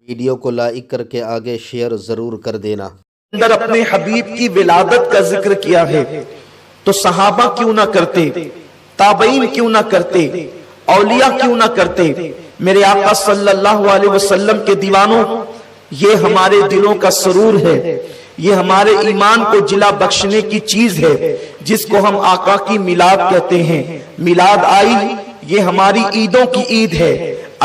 Video کو like کر کے آگے شیئر ضرور کر دینا۔ اندر اپنے حبیب کی ولادت کا ذکر کیا ہے تو صحابہ کیوں نہ کرتے، تابعین کیوں نہ کرتے، اولیاء کیوں نہ کرتے۔ میرے آقا صلی اللہ علیہ وسلم کے دیوانوں، یہ ہمارے دلوں کا سرور ہے، یہ ہمارے ایمان کو جلا بخشنے کی چیز ہے جس کو ہم آقا کی میلاد کہتے ہیں۔ میلاد آئی، یہ ہماری عیدوں کی عید ہے۔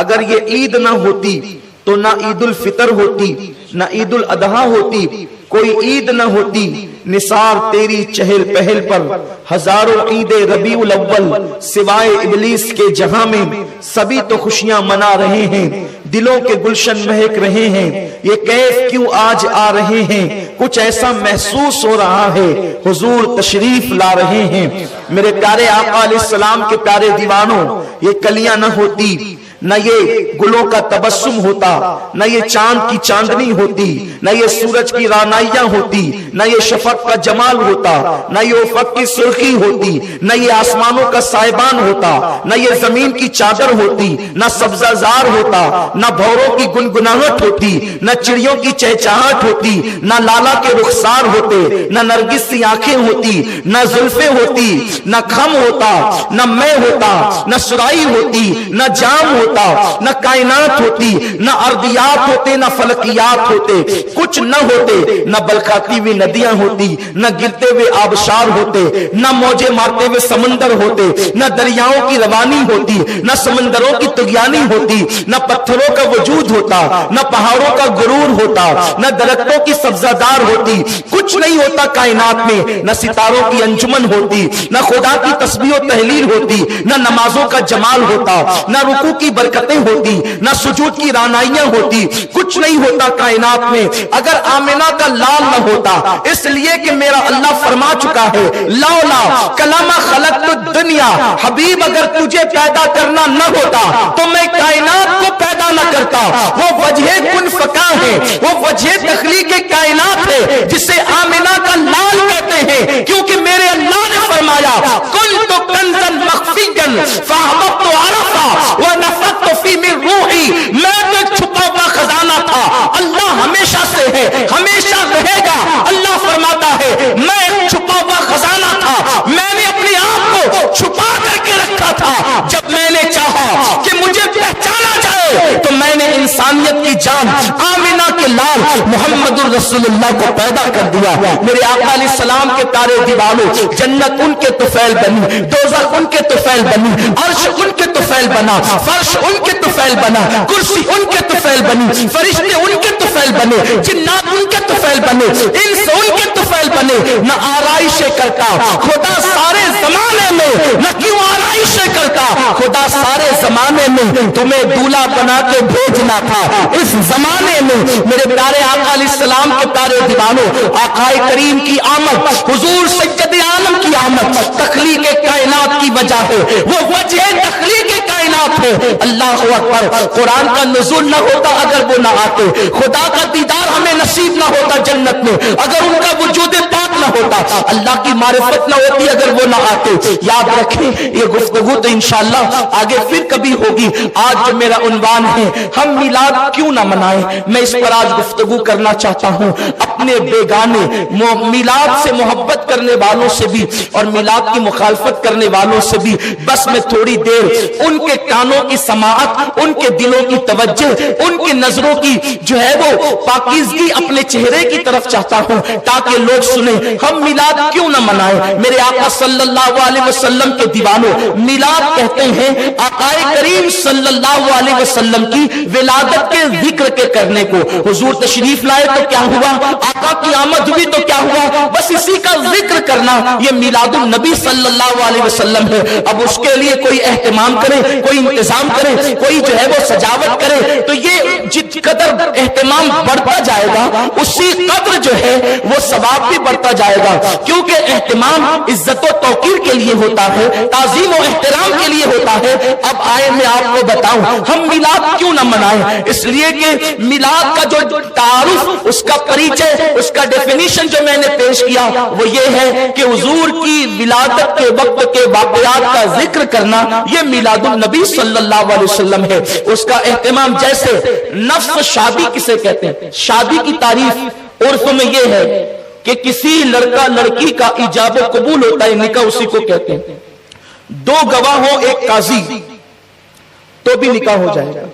اگر یہ عید نہ ہوتی تو نہ عید الفطر ہوتی، نہ عید الاضحیٰ ہوتی، کوئی عید نہ ہوتی۔ نثار تیری چہل پہل پر ہزاروں عید ربیع الاول، سوائے ابلیس کے جہاں میں سبھی تو خوشیاں منا رہے ہیں، دلوں کے گلشن مہک رہے ہیں۔ یہ کیف کیوں آج آ رہے ہیں؟ کچھ ایسا محسوس ہو رہا ہے حضور تشریف لا رہے ہیں۔ میرے پیارے آقا علیہ السلام کے پیارے دیوانوں، یہ کلیاں نہ ہوتی، نہ یہ گلوں کا تبسم ہوتا، نہ یہ چاند کی چاندنی ہوتی، نہ یہ سورج کی رانائیاں ہوتی، نہ یہ شفق کا جمال ہوتا، نہ یہ افق کی سرخی ہوتی، نہ یہ آسمانوں کا سائبان ہوتا، نہ یہ زمین کی چادر ہوتی، نہ سبزہ زار ہوتا، نہ بھوروں کی گنگناہٹ ہوتی، نہ چڑیوں کی چہچہاہٹ ہوتی، نہ لالا کے رخسار ہوتے، نہ نرگس سی آنکھیں ہوتی، نہ زلفیں ہوتی، نہ خم ہوتا، نہ میں ہوتا، نہ سرائی ہوتی، نہ جام ہوتا، نہ کائنات ہوتی، نہ ارضیات ہوتے، نہ فلکیات ہوتے، کچھ نہ ہوتے، نہ بلکھاتی ہوئی ندیاں ہوتی، نہ گرتے ہوئے آبشار ہوتے، نہ موجیں مارتے ہوئے سمندر ہوتے، نہ دریاؤں کی روانی ہوتی، نہ سمندروں کی طغیانی ہوتی، نہ پتھروں کا وجود ہوتا، نہ پہاڑوں کا غرور ہوتا، نہ درختوں کی سبزہ دار ہوتی، کچھ نہیں ہوتا کائنات میں، نہ ستاروں کی انجمن ہوتی، نہ خدا کی تسبیح و تحلیل ہوتی، نہ نمازوں کا جمال ہوتا، نہ رکوع کی برکتیں ہوتی، نہ سجود کی رانائیاں ہوتی، کچھ نہیں ہوتا کائنات میں اگر آمنہ کا لال نہ ہوتا۔ اس لیے کہ میرا اللہ فرما چکا ہے، لولا کلمہ خلقت الدنیا، حبیب اگر تجھے پیدا کرنا نہ ہوتا تو میں کائنات کو پیدا نہ کرتا۔ وہ وجہ کن فکا ہے، وہ وجہ تخلیق کائنات ہے جسے آمنہ کا لال کہتے ہیں، کیونکہ میرے اللہ نے فرمایا کنت کنزا مخفیا فاحببت عرفا ونفخت فی من روحی، میں تو ایک چھپا ہوا خزانہ تھا، اللہ ہمیشہ سے ہے، ہمیشہ رہے گا۔ اللہ فرماتا ہے میں ایک چھپا ہوا خزانہ تھا، میں نے اپنے آپ کو چھپا کر کے رکھا تھا، جب میں نے چاہا کہ مجھے پہچانا جائے تو میں نے انسانیت کی جان آمنہ کے لال محمد الرسول اللہ کو پیدا کر دیا۔ میرے آقا علیہ السلام کے پیارے دیوانوں، جنت ان کے طفیل بنی، دوزخ ان کے طفیل بنی، عرش ان کے طفیل بنا، فرش ان کے طفیل بنا، کرسی ان کے طفیل بنی، فرشتے ان کے طفیل بنے، جنات ان کے طفیل بنے، انس ان کے طفیل بنے۔ نہ آرائش کرتا خدا سارے زمانے میں، نہ کیوں آرائش کرتا خدا سارے زمانے میں، تمہیں دولہا بنا کے بھیجنا تھا اس زمانے میں۔ میرے پیارے آقا علیہ السلام کے پیارے دیوانوں، آقا کریم کی آمد، حضور سید عالم کی آمد تخلیق کائنات کی وجہ ہے، وہ وجہ تخلیق کائنات ہے۔ اللہ اکبر، قرآن کا نزول نہ ہوتا اگر وہ نہ آتے، خدا کا دیدار ہمیں نصیب نہ ہوتا جنت میں اگر ان کا وجود پاک نہ ہوتا، اللہ کی معرفت نہ ہوتی اگر وہ نہ آتے۔ یاد رکھیں یہ گفتگو تو انشاءاللہ آگے پھر کبھی ہوگی۔ آج جو میرا عنوان ہے ہم میلاد کیوں نہ منائیں، میں اس پر آج گفتگو کرنا چاہتا ہوں۔ اپنے بیگانے میلاد سے محبت کرنے والوں سے بھی اور میلاد کی مخالفت کرنے والوں سے بھی بس میں تھوڑی دیر ان کے کانوں کی سماعت، ان کے دلوں کی توجہ، ان کی نظروں کی جو ہے وہ پاکیزگی اپنے چہرے کی طرف چاہتا ہوں تاکہ لوگ سنیں ہم میلاد کیوں نہ منائیں۔ میرے آقا صلی اللہ علیہ وسلم کے دیوانوں، میلاد کہتے ہیں آقا کریم صلی اللہ علیہ وسلم کی ولادت کے ذکر کے کرنے کو۔ حضور تشریف لائے تو کیا ہوا، آقا کی آمد ہوئی تو کیا ہوا، بس اسی کا ذکر کرنا یہ میلاد النبی صلی اللہ علیہ وسلم ہے۔ اب اس کے لیے کوئی اہتمام کرے، کوئی انتظام کرے، کوئی جو ہے وہ سجاوٹ کرے تو یہ جت قدر اہتمام بڑھتا جائے گا اسی قدر جو ہے وہ ثواب بھی بڑھتا جائے گا، کیونکہ اہتمام عزت و توقیر کے لیے ہوتا ہے، تعظیم و احترام کے لیے ہوتا ہے۔ اب آئے میں آپ کو بتاؤں ہم میلاد کیوں نہ منائیں؟ اس لیے کہ میلاد کا جو تعارف، اس کا پریچے، اس کا ڈیفینیشن جو میں نے پیش کیا وہ یہ ہے کہ حضور کی ولادت کے وقت کے واقعات کا ذکر کرنا، یہ میلاد النبی صلی اللہ علیہ وسلم ہے۔ اس کا اہتمام، جیسے نفس شادی کسے کہتے ہیں؟ شادی کی تعریف عرف میں یہ ہے کہ کسی لڑکا لڑکی کا ایجاب و قبول ہوتا ہے، نکاح اسی کو کہتے ہیں۔ دو گواہ ہو، ایک قاضی، تو بھی نکاح ہو جائے گا،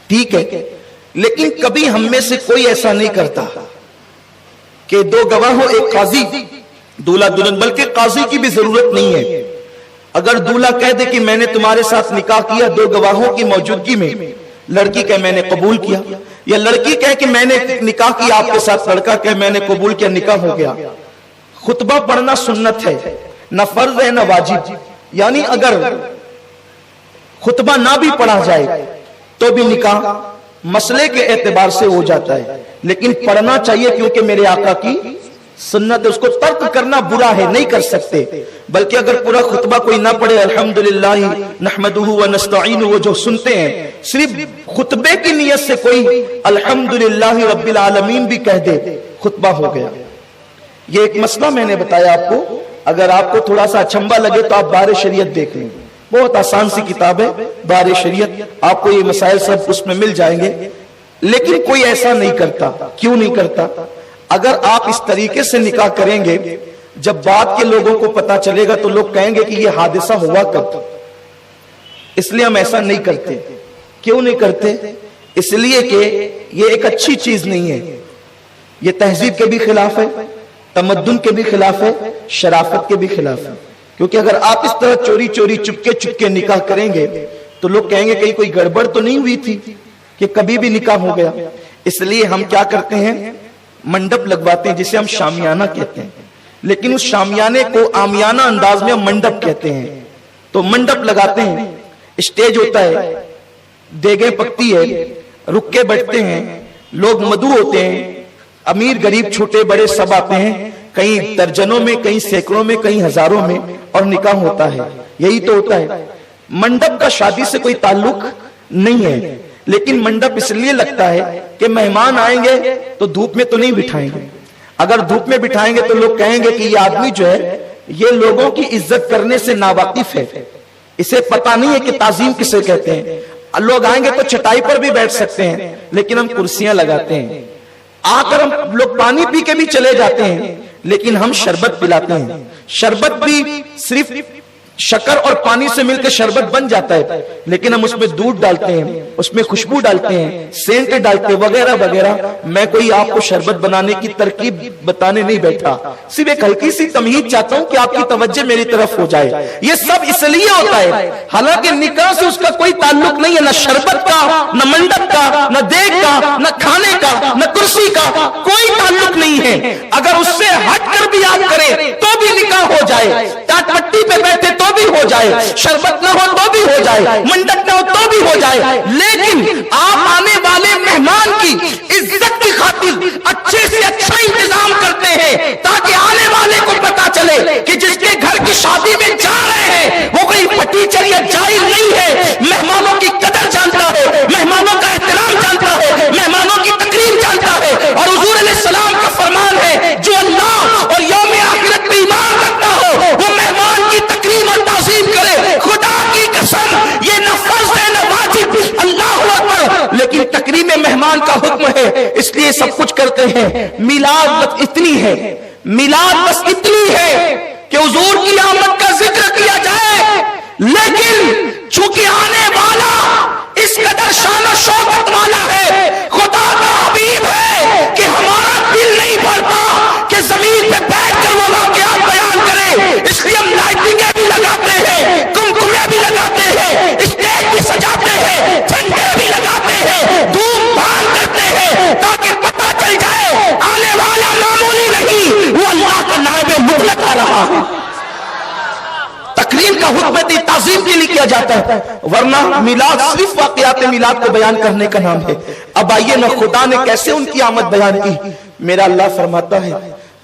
ٹھیک ہے۔ لیکن کبھی ہم میں سے کوئی ایسا نہیں کرتا کہ دو گواہ ہو، ایک قاضی، دولہا دلہن، بلکہ قاضی کی بھی ضرورت نہیں ہے۔ اگر دولہا کہہ دے کہ میں نے تمہارے ساتھ نکاح کیا دو گواہوں کی موجودگی میں، لڑکی کہے میں نے قبول کیا، یا لڑکی کہے کہ میں نے نکاح کیا آپ کے ساتھ، لڑکا کہے میں نے قبول کیا، نکاح ہو گیا۔ خطبہ پڑھنا سنت ہے، نہ فرض ہے نہ واجب، یعنی اگر خطبہ نہ بھی پڑھا جائے تو بھی نکاح مسئلے کے اعتبار سے ہو جاتا ہے، لیکن پڑھنا چاہیے کیونکہ میرے آقا کی سنت ہے۔ اس کو ترک کرنا برا ہے، نہیں کر سکتے، بلکہ اگر پورا خطبہ کوئی نہ پڑھے، الحمدللہ نحمدہ ونستعینہ، وہ جو سنتے ہیں، صرف خطبے کی نیت سے کوئی الحمدللہ رب العالمین بھی کہہ دے، خطبہ ہو گیا۔ یہ ایک مسئلہ میں نے بتایا آپ کو، اگر آپ کو تھوڑا سا اچھمبا لگے تو آپ بار شریعت دیکھ لیں، بہت آسان سی کتاب ہے بار شریعت، آپ کو یہ مسائل سب اس میں مل جائیں گے۔ لیکن کوئی ایسا نہیں کرتا، کیوں نہیں کرتا؟ اگر آپ اس طریقے سے نکاح کریں گے، جب بعد کے لوگوں کو پتا چلے گا تو لوگ کہیں گے کہ یہ حادثہ ہوا کب، اس لیے ہم ایسا نہیں کرتے۔ کیوں نہیں کرتے؟ اس لیے کہ یہ ایک اچھی چیز نہیں ہے، یہ تہذیب کے بھی خلاف ہے، تمدن کے بھی خلاف ہے، شرافت کے بھی خلاف ہے۔ کیونکہ اگر آپ اس طرح چوری چوری چپکے چپکے نکاح کریں گے تو لوگ کہیں گے کہیں کوئی گڑبڑ تو نہیں ہوئی تھی کہ کبھی بھی نکاح ہو گیا۔ اس لیے ہم کیا کرتے ہیں، منڈپ لگواتے ہیں جسے ہم شامیانہ کہتے ہیں، لیکن اس شامیانے کو عامیانہ انداز میں ہم منڈپ کہتے ہیں۔ تو منڈپ لگاتے ہیں، اسٹیج ہوتا ہے، دیگیں پکتی ہے، رکے بیٹھتے ہیں، لوگ مدعو ہوتے ہیں، امیر غریب چھوٹے بڑے سب آتے ہیں، کہیں درجنوں میں، کہیں سینکڑوں میں، کہیں ہزاروں میں، اور نکاح ہوتا ہے۔ یہی تو ہوتا ہے۔ منڈپ کا شادی سے کوئی تعلق نہیں ہے، لیکن منڈپ اس لیے لگتا ہے کہ مہمان آئیں گے تو دھوپ میں تو نہیں بٹھائیں گے، اگر دھوپ میں بٹھائیں گے تو لوگ کہیں گے کہ یہ آدمی جو ہے یہ لوگوں کی عزت کرنے سے ناواقف ہے، اسے پتہ نہیں ہے کہ تعظیم کسے کہتے ہیں۔ لوگ آئیں گے تو چٹائی پر بھی بیٹھ سکتے ہیں، لیکن ہم کرسیاں لگاتے ہیں۔ آ کر ہم لوگ پانی پی کے بھی چلے جاتے ہیں، لیکن ہم شربت پلاتے ہیں۔ شربت بھی صرف شکر اور پانی سے مل کے شربت بن جاتا ہے، لیکن ہم اس میں دودھ ڈالتے ہیں، اس میں خوشبو ڈالتے ہیں، سینٹ ڈالتے ہیں، وغیرہ وغیرہ۔ میں کوئی آپ کو شربت بنانے کی ترکیب بتانے نہیں بیٹھا، صرف ایک ہلکی سی تمہید چاہتا ہوں کہ آپ کی توجہ میری طرف ہو جائے۔ یہ سب اس لیے ہوتا ہے، حالانکہ نکاح سے اس کا کوئی تعلق نہیں ہے، نہ شربت کا، نہ منڈپ کا، نہ دیگ کا، نہ کھانے کا، نہ کرسی کا، کوئی تعلق نہیں ہے۔ اگر اس سے ہٹ کر بھی آپ کریں تو بھی نکاح ہو جائے، ٹاٹ پٹی پہ بیٹھے تو بھی ہو جائے، شربت نہ ہو تو بھی ہو جائے، منڈپ نہ ہو تو بھی ہو جائے، لیکن آپ آنے والے مہمان کی عزت کی خاطر اچھے سے اچھا انتظام کرتے ہیں، تاکہ آنے والے کو پتا چلے کہ جس کے گھر کی شادی میں جا رہے ہیں وہ کوئی پٹیچر یا جاہل نہیں ہے، مہمانوں کی قدر جانتا ہے، مہمانوں کا احترام جانتا ہے، مہمانوں کی تقریم جانتا ہے۔ اور حضور علیہ السلام کا فرمان ہے، جو اللہ اور یوم آخرت پہ ایمان رکھتا ہو وہ مہمان کی تقریم اور تعظیم کرے۔ خدا کی قسم یہ نہ فرض ہے نہ واجب، اللہ اکبر، لیکن تقریم مہمان کا حکم ہے، اس لیے سب کچھ کرتے ہیں۔ میلاد بس اتنی ہے، میلاد بس اتنی ہے کہ حضور کی آمد کا ذکر کیا جائے، لیکن چونکہ آنے والا اس قدر شان و شوکت والا ہے، خدا کا حبیب ہے کہ ہمارا دل نہیں بھرتا کہ زمین پہ بیٹھ کر وہ واقعات بیان کرے، اس لیے ہم لائٹنگیں بھی لگاتے ہیں، کمکمے بھی لگاتے ہیں، اسٹیج بھی سجاتے ہیں، جھنڈے بھی لگاتے ہیں، دھوم دھام کرتے ہیں، تاکہ پتہ چل جائے آنے والا معمولی نہیں، وہ اللہ کا نائب مطلق آ رہا ہے۔ تقریر کا حکم تعظیم کے لیے کیا جاتا ہے، ورنہ میلاد صرف واقعات میلاد کو بیان کرنے کا نام ہے۔ اب آئیے نہ خدا نے کیسے ان کی آمد بیان کی۔ میرا اللہ فرماتا ہے